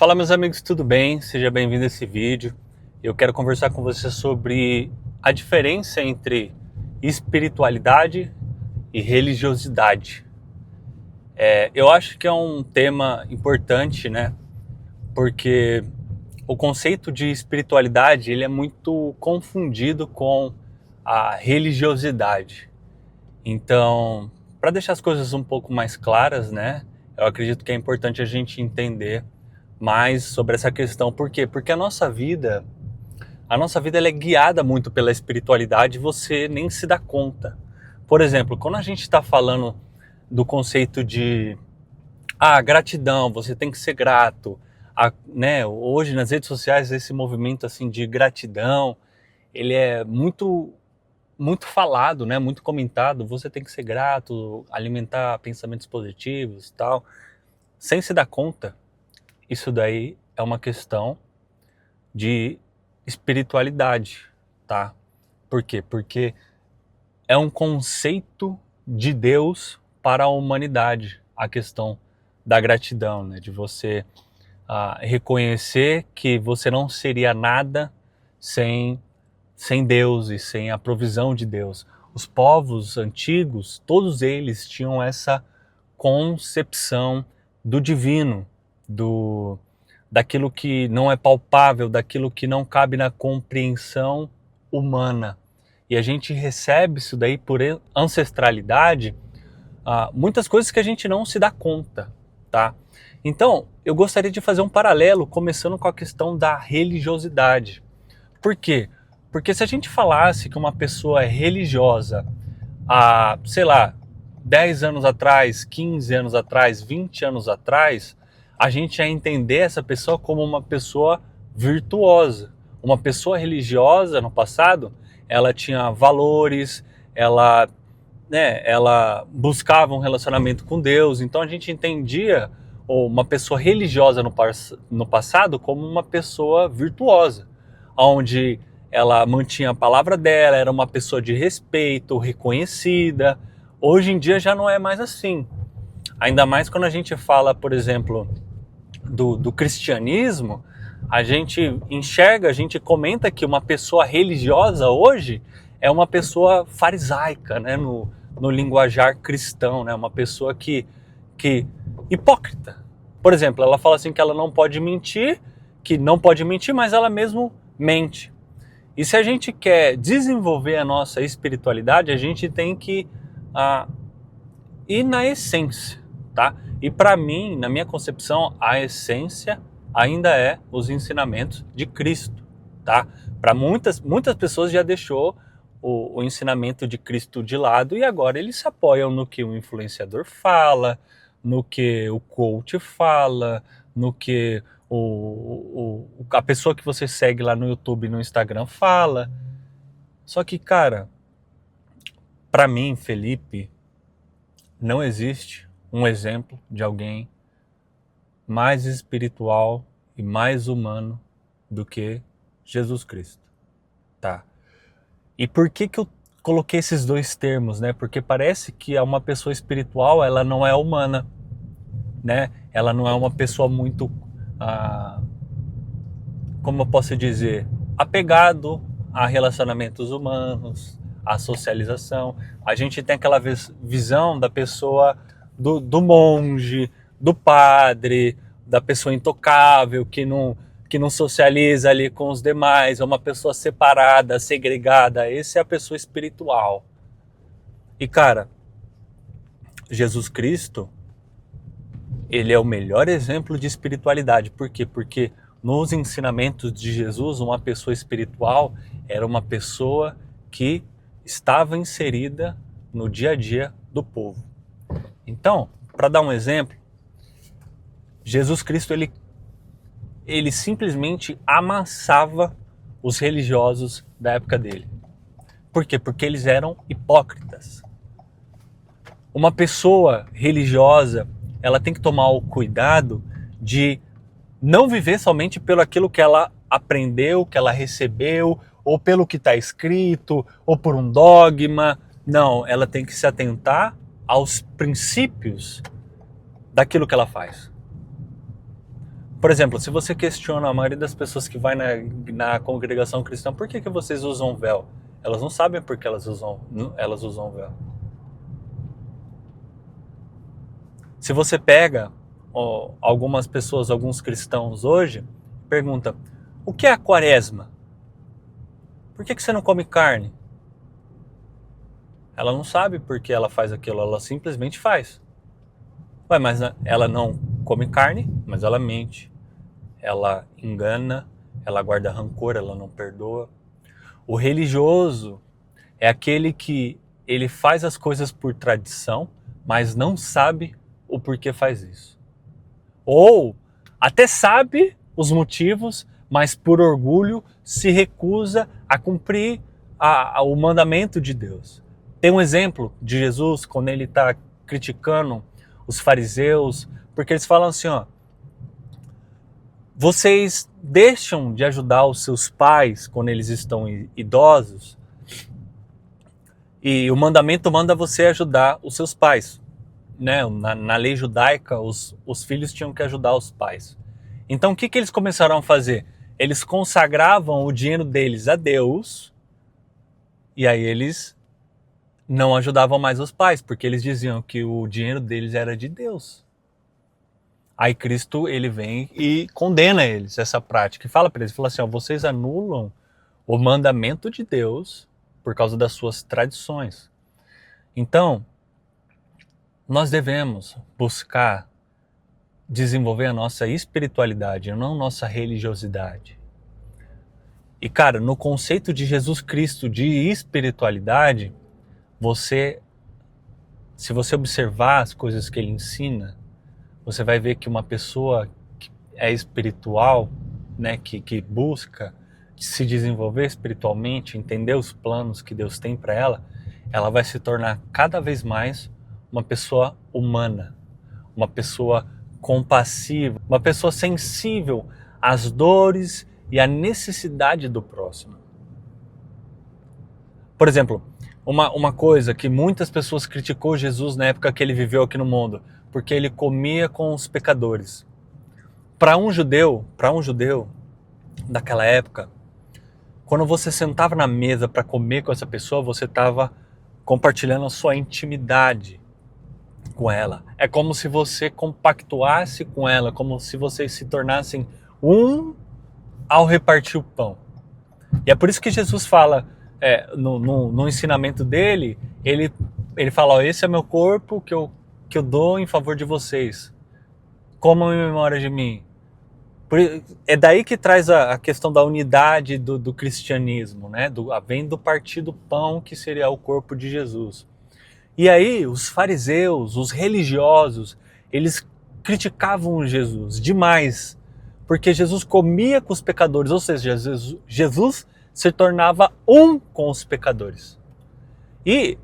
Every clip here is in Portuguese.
Fala, meus amigos, tudo bem? Seja bem-vindo a esse vídeo. Eu quero conversar com você sobre a diferença entre espiritualidade e religiosidade. Eu acho que é um tema importante, né? Porque o conceito de espiritualidade ele é muito confundido com a religiosidade. Então, para deixar as coisas um pouco mais claras, né? Eu acredito que é importante a gente entender mais sobre essa questão. Por quê? Porque a nossa vida ela é guiada muito pela espiritualidade e você nem se dá conta. Por exemplo, quando a gente está falando do conceito de gratidão, você tem que ser grato, né? Hoje nas redes sociais esse movimento assim de gratidão, ele é muito falado, né? Muito comentado. Você tem que ser grato, alimentar pensamentos positivos, tal. Sem se dar conta, isso daí é uma questão de espiritualidade, tá? Por quê? Porque é um conceito de Deus para a humanidade, a questão da gratidão, né? De você reconhecer que você não seria nada sem Deus e sem a provisão de Deus. Os povos antigos, todos eles tinham essa concepção do divino, daquilo que não é palpável, daquilo que não cabe na compreensão humana. E a gente recebe isso daí por ancestralidade, muitas coisas que a gente não se dá conta, tá? Então, eu gostaria de fazer um paralelo, começando com a questão da religiosidade. Por quê? Porque se a gente falasse que uma pessoa é religiosa há, sei lá, 10 anos atrás, 15 anos atrás, 20 anos atrás, a gente ia entender essa pessoa como uma pessoa virtuosa. Uma pessoa religiosa no passado, ela tinha valores, ela buscava um relacionamento com Deus, então a gente entendia uma pessoa religiosa no passado como uma pessoa virtuosa, onde ela mantinha a palavra dela, era uma pessoa de respeito, reconhecida. Hoje em dia já não é mais assim. Ainda mais quando a gente fala, por exemplo, do cristianismo, a gente enxerga, a gente comenta que uma pessoa religiosa hoje é uma pessoa farisaica, né, no linguajar cristão, né, uma pessoa que hipócrita. Por exemplo, ela fala assim que ela não pode mentir, mas ela mesmo mente. E se a gente quer desenvolver a nossa espiritualidade, a gente tem que ir na essência, tá? E para mim, na minha concepção, a essência ainda é os ensinamentos de Cristo, tá? Para muitas pessoas já deixou o ensinamento de Cristo de lado e agora eles se apoiam no que o influenciador fala, no que o coach fala, no que a pessoa que você segue lá no YouTube e no Instagram fala. Só que, cara, para mim, Felipe, não existe um exemplo de alguém mais espiritual e mais humano do que Jesus Cristo, tá? E por que eu coloquei esses dois termos, né? Porque parece que uma pessoa espiritual, ela não é humana, né? Ela não é uma pessoa muito, como eu posso dizer, apegado a relacionamentos humanos, a socialização. A gente tem aquela visão da pessoa, do monge, do padre, da pessoa intocável, que não socializa ali com os demais, é uma pessoa separada, segregada. Essa é a pessoa espiritual. E cara, Jesus Cristo, ele é o melhor exemplo de espiritualidade. Por quê? Porque nos ensinamentos de Jesus, uma pessoa espiritual era uma pessoa que estava inserida no dia a dia do povo. Então, para dar um exemplo, Jesus Cristo ele simplesmente amassava os religiosos da época dele. Por quê? Porque eles eram hipócritas. Uma pessoa religiosa, ela tem que tomar o cuidado de não viver somente pelo aquilo que ela aprendeu, que ela recebeu, ou pelo que está escrito, ou por um dogma. Não, ela tem que se atentar aos princípios daquilo que ela faz. Por exemplo, se você questiona a maioria das pessoas que vai na congregação cristã, por que vocês usam véu? Elas não sabem por que elas usam véu. Se você pega algumas pessoas, alguns cristãos hoje, pergunta, o que é a quaresma? Por que você não come carne? Ela não sabe por que ela faz aquilo, ela simplesmente faz. Ué, mas ela não come carne, mas ela mente. Ela engana, ela guarda rancor, ela não perdoa. O religioso é aquele que ele faz as coisas por tradição, mas não sabe o porquê faz isso. Ou até sabe os motivos, mas por orgulho se recusa a cumprir o mandamento de Deus. Tem um exemplo de Jesus quando ele está criticando os fariseus, porque eles falam assim, ó, vocês deixam de ajudar os seus pais quando eles estão idosos e o mandamento manda você ajudar os seus pais. Né? Na lei judaica, os filhos tinham que ajudar os pais. Então o que eles começaram a fazer? Eles consagravam o dinheiro deles a Deus e aí eles não ajudavam mais os pais, porque eles diziam que o dinheiro deles era de Deus. Aí Cristo ele vem e condena eles, essa prática, e fala para eles, fala assim, ó, vocês anulam o mandamento de Deus por causa das suas tradições. Então, nós devemos buscar desenvolver a nossa espiritualidade, não nossa religiosidade. E cara, no conceito de Jesus Cristo de espiritualidade, se você observar as coisas que ele ensina, você vai ver que uma pessoa que é espiritual, né, que busca se desenvolver espiritualmente, entender os planos que Deus tem para ela vai se tornar cada vez mais uma pessoa humana, uma pessoa compassiva, uma pessoa sensível às dores e à necessidade do próximo. Por exemplo, uma coisa que muitas pessoas criticou Jesus na época que ele viveu aqui no mundo, porque ele comia com os pecadores. Para um judeu daquela época, quando você sentava na mesa para comer com essa pessoa, você estava compartilhando a sua intimidade com ela. É como se você compactuasse com ela, como se vocês se tornassem um ao repartir o pão. E é por isso que Jesus fala, no ensinamento dele, ele fala, ó, esse é meu corpo que eu dou em favor de vocês. Comam em memória de mim. É daí que traz a questão da unidade do cristianismo, né? Vem do partir do pão, que seria o corpo de Jesus. E aí os fariseus, os religiosos, eles criticavam Jesus demais, porque Jesus comia com os pecadores, ou seja, Jesus se tornava um com os pecadores. E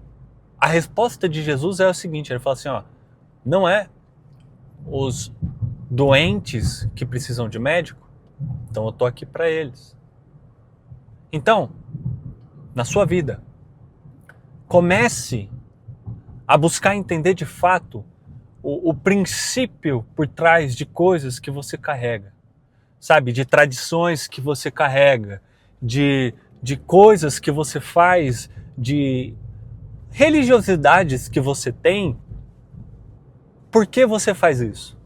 a resposta de Jesus é a seguinte, ele fala assim, ó, não é os doentes que precisam de médico, então eu tô aqui para eles. Então, na sua vida, comece a buscar entender de fato o princípio por trás de coisas que você carrega, sabe? De tradições que você carrega, de coisas que você faz, de religiosidades que você tem. Por que você faz isso?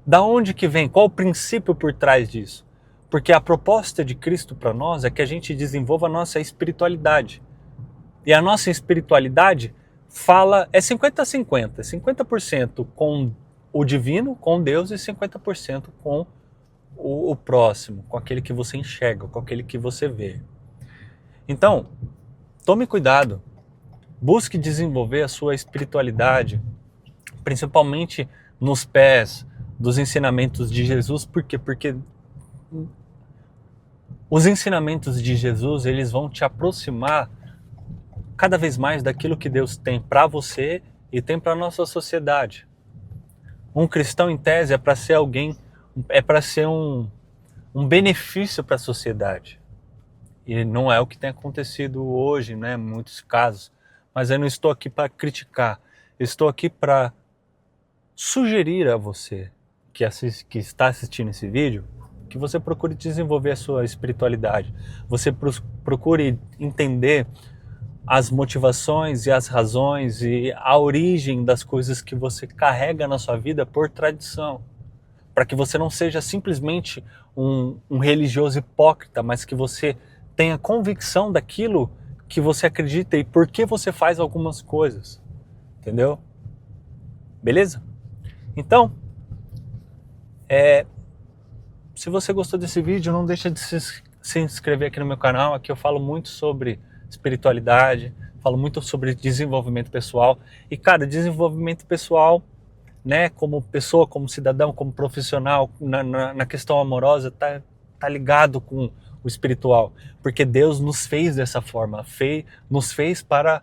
Da onde que vem? Qual o princípio por trás disso? Porque a proposta de Cristo para nós é que a gente desenvolva a nossa espiritualidade. E a nossa espiritualidade é 50-50, 50% com o divino, com Deus, e 50% com o próximo, com aquele que você enxerga, com aquele que você vê. Então, tome cuidado, busque desenvolver a sua espiritualidade, principalmente nos pés dos ensinamentos de Jesus. Por quê? Porque os ensinamentos de Jesus, eles vão te aproximar cada vez mais daquilo que Deus tem para você e tem para a nossa sociedade. Um cristão, em tese, é para ser alguém, é para ser um benefício para a sociedade. E não é o que tem acontecido hoje, né, em muitos casos. Mas eu não estou aqui para criticar, eu estou aqui para sugerir a você que está assistindo esse vídeo, que você procure desenvolver a sua espiritualidade. Você procure entender as motivações e as razões e a origem das coisas que você carrega na sua vida por tradição. Para que você não seja simplesmente um religioso hipócrita, mas que você tenha convicção daquilo que você acredita e por que você faz algumas coisas. Entendeu? Beleza? Então, se você gostou desse vídeo, não deixa de se inscrever aqui no meu canal. Aqui eu falo muito sobre espiritualidade, falo muito sobre desenvolvimento pessoal. E, cara, desenvolvimento pessoal, né, como pessoa, como cidadão, como profissional, na questão amorosa, tá ligado com o espiritual. Porque Deus nos fez dessa forma, nos fez para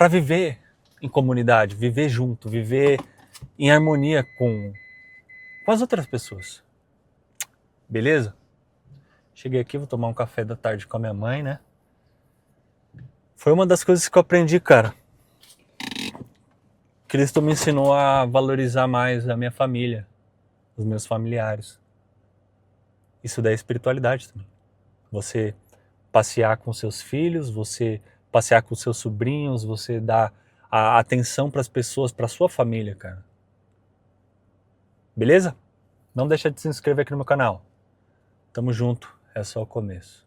viver em comunidade, viver junto, viver em harmonia com as outras pessoas. Beleza? Cheguei aqui, vou tomar um café da tarde com a minha mãe, né? Foi uma das coisas que eu aprendi, cara. Cristo me ensinou a valorizar mais a minha família, os meus familiares. Isso daí é espiritualidade também. Você passear com seus filhos, você passear com seus sobrinhos, você dar a atenção para as pessoas, para sua família, cara. Beleza? Não deixa de se inscrever aqui no meu canal. Tamo junto, é só o começo.